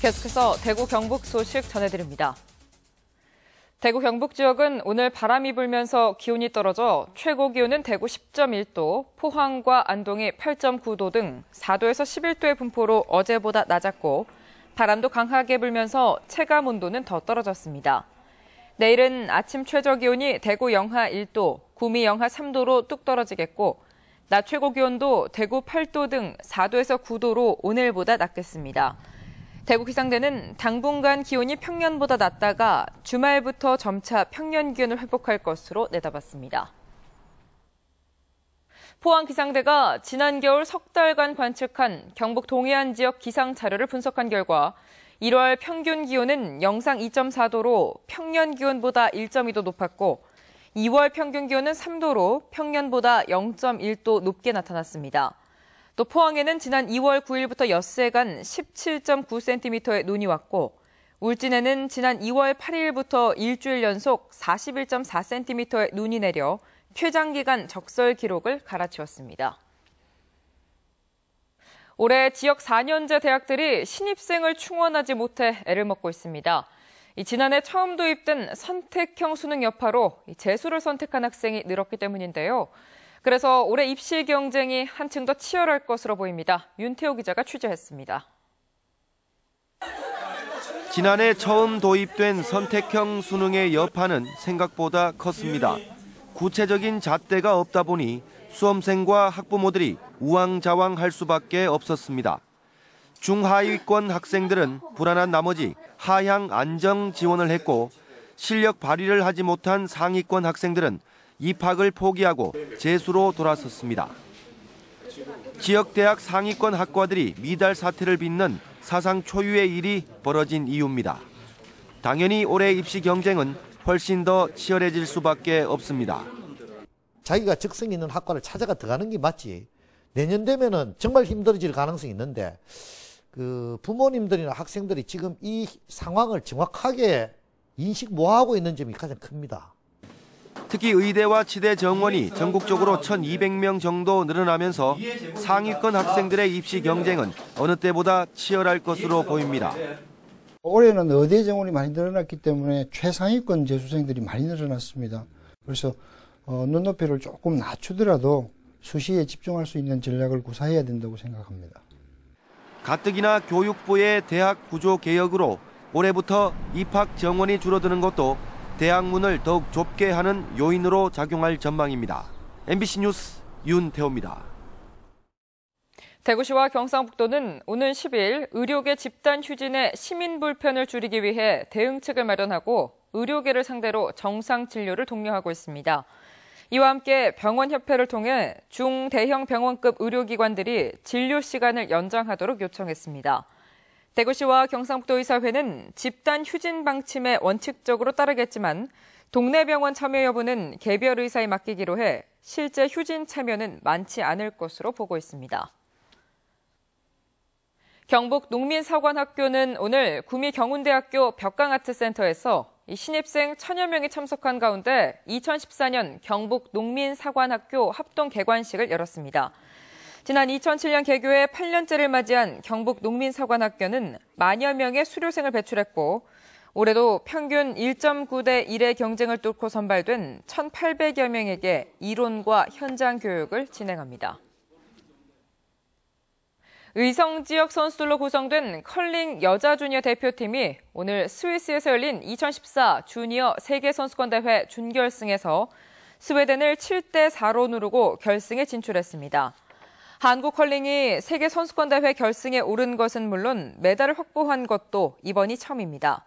계속해서 대구 경북 소식 전해드립니다. 대구 경북 지역은 오늘 바람이 불면서 기온이 떨어져 최고 기온은 대구 10.1도, 포항과 안동이 8.9도 등 4도에서 11도의 분포로 어제보다 낮았고 바람도 강하게 불면서 체감 온도는 더 떨어졌습니다. 내일은 아침 최저 기온이 대구 영하 1도, 구미 영하 3도로 뚝 떨어지겠고 낮 최고 기온도 대구 8도 등 4도에서 9도로 오늘보다 낮겠습니다. 대구 기상대는 당분간 기온이 평년보다 낮다가 주말부터 점차 평년 기온을 회복할 것으로 내다봤습니다. 포항 기상대가 지난 겨울 석 달간 관측한 경북 동해안 지역 기상 자료를 분석한 결과 1월 평균 기온은 영상 2.4도로 평년 기온보다 1.2도 높았고 2월 평균 기온은 3도로 평년보다 0.1도 높게 나타났습니다. 또 포항에는 지난 2월 9일부터 엿새간 17.9cm의 눈이 왔고 울진에는 지난 2월 8일부터 일주일 연속 41.4cm의 눈이 내려 최장기간 적설 기록을 갈아치웠습니다. 올해 지역 4년제 대학들이 신입생을 충원하지 못해 애를 먹고 있습니다. 지난해 처음 도입된 선택형 수능 여파로 재수를 선택한 학생이 늘었기 때문인데요. 그래서 올해 입시 경쟁이 한층 더 치열할 것으로 보입니다. 윤태호 기자가 취재했습니다. 지난해 처음 도입된 선택형 수능의 여파는 생각보다 컸습니다. 구체적인 잣대가 없다 보니 수험생과 학부모들이 우왕좌왕할 수밖에 없었습니다. 중하위권 학생들은 불안한 나머지 하향 안정 지원을 했고 실력 발휘를 하지 못한 상위권 학생들은 입학을 포기하고 재수로 돌아섰습니다. 지역 대학 상위권 학과들이 미달 사태를 빚는 사상 초유의 일이 벌어진 이유입니다. 당연히 올해 입시 경쟁은 훨씬 더 치열해질 수밖에 없습니다. 자기가 적성 있는 학과를 찾아가 들어가는 게 맞지. 내년 되면은 정말 힘들어질 가능성이 있는데 부모님들이나 학생들이 지금 이 상황을 정확하게 인식 못하고 있는 점이 가장 큽니다. 특히 의대와 치대 정원이 전국적으로 1,200명 정도 늘어나면서 상위권 학생들의 입시 경쟁은 어느 때보다 치열할 것으로 보입니다. 올해는 의대 정원이 많이 늘어났기 때문에 최상위권 재수생들이 많이 늘어났습니다. 그래서 눈높이를 조금 낮추더라도 수시에 집중할 수 있는 전략을 구사해야 된다고 생각합니다. 가뜩이나 교육부의 대학 구조 개혁으로 올해부터 입학 정원이 줄어드는 것도 대학 문을 더욱 좁게 하는 요인으로 작용할 전망입니다. MBC 뉴스 윤태호입니다. 대구시와 경상북도는 오는 10일 의료계 집단 휴진의 시민 불편을 줄이기 위해 대응책을 마련하고 의료계를 상대로 정상 진료를 독려하고 있습니다. 이와 함께 병원협회를 통해 중대형 병원급 의료기관들이 진료 시간을 연장하도록 요청했습니다. 대구시와 경상북도의사회는 집단 휴진 방침에 원칙적으로 따르겠지만 동네 병원 참여 여부는 개별 의사에 맡기기로 해 실제 휴진 참여는 많지 않을 것으로 보고 있습니다. 경북 농민사관학교는 오늘 구미 경운대학교 벽강아트센터에서 신입생 1,000여 명이 참석한 가운데 2014년 경북 농민사관학교 합동 개관식을 열었습니다. 지난 2007년 개교에 8년째를 맞이한 경북 농민사관학교는 만여 명의 수료생을 배출했고 올해도 평균 1.9대 1의 경쟁을 뚫고 선발된 1,800여 명에게 이론과 현장 교육을 진행합니다. 의성 지역 선수들로 구성된 컬링 여자 주니어 대표팀이 오늘 스위스에서 열린 2014 주니어 세계선수권대회 준결승에서 스웨덴을 7대4로 누르고 결승에 진출했습니다. 한국 컬링이 세계선수권대회 결승에 오른 것은 물론 메달을 확보한 것도 이번이 처음입니다.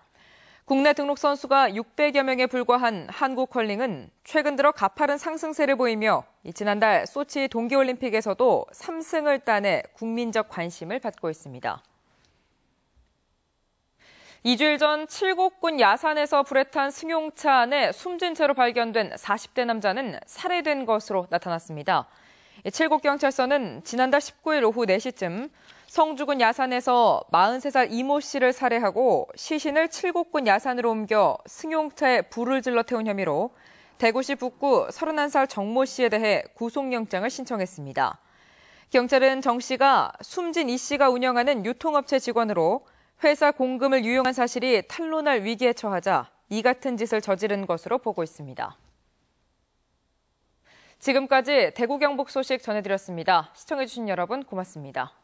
국내 등록 선수가 600여 명에 불과한 한국 컬링은 최근 들어 가파른 상승세를 보이며 지난달 소치 동계올림픽에서도 3승을 따내 국민적 관심을 받고 있습니다. 2주일 전 칠곡군 야산에서 불에 탄 승용차 안에 숨진 채로 발견된 40대 남자는 살해된 것으로 나타났습니다. 칠곡경찰서는 지난달 19일 오후 4시쯤 성주군 야산에서 43살 이모 씨를 살해하고 시신을 칠곡군 야산으로 옮겨 승용차에 불을 질러 태운 혐의로 대구시 북구 31살 정모 씨에 대해 구속영장을 신청했습니다. 경찰은 정 씨가 숨진 이 씨가 운영하는 유통업체 직원으로 회사 공금을 유용한 사실이 탄로날 위기에 처하자 이 같은 짓을 저지른 것으로 보고 있습니다. 지금까지 대구 경북 소식 전해드렸습니다. 시청해주신 여러분 고맙습니다.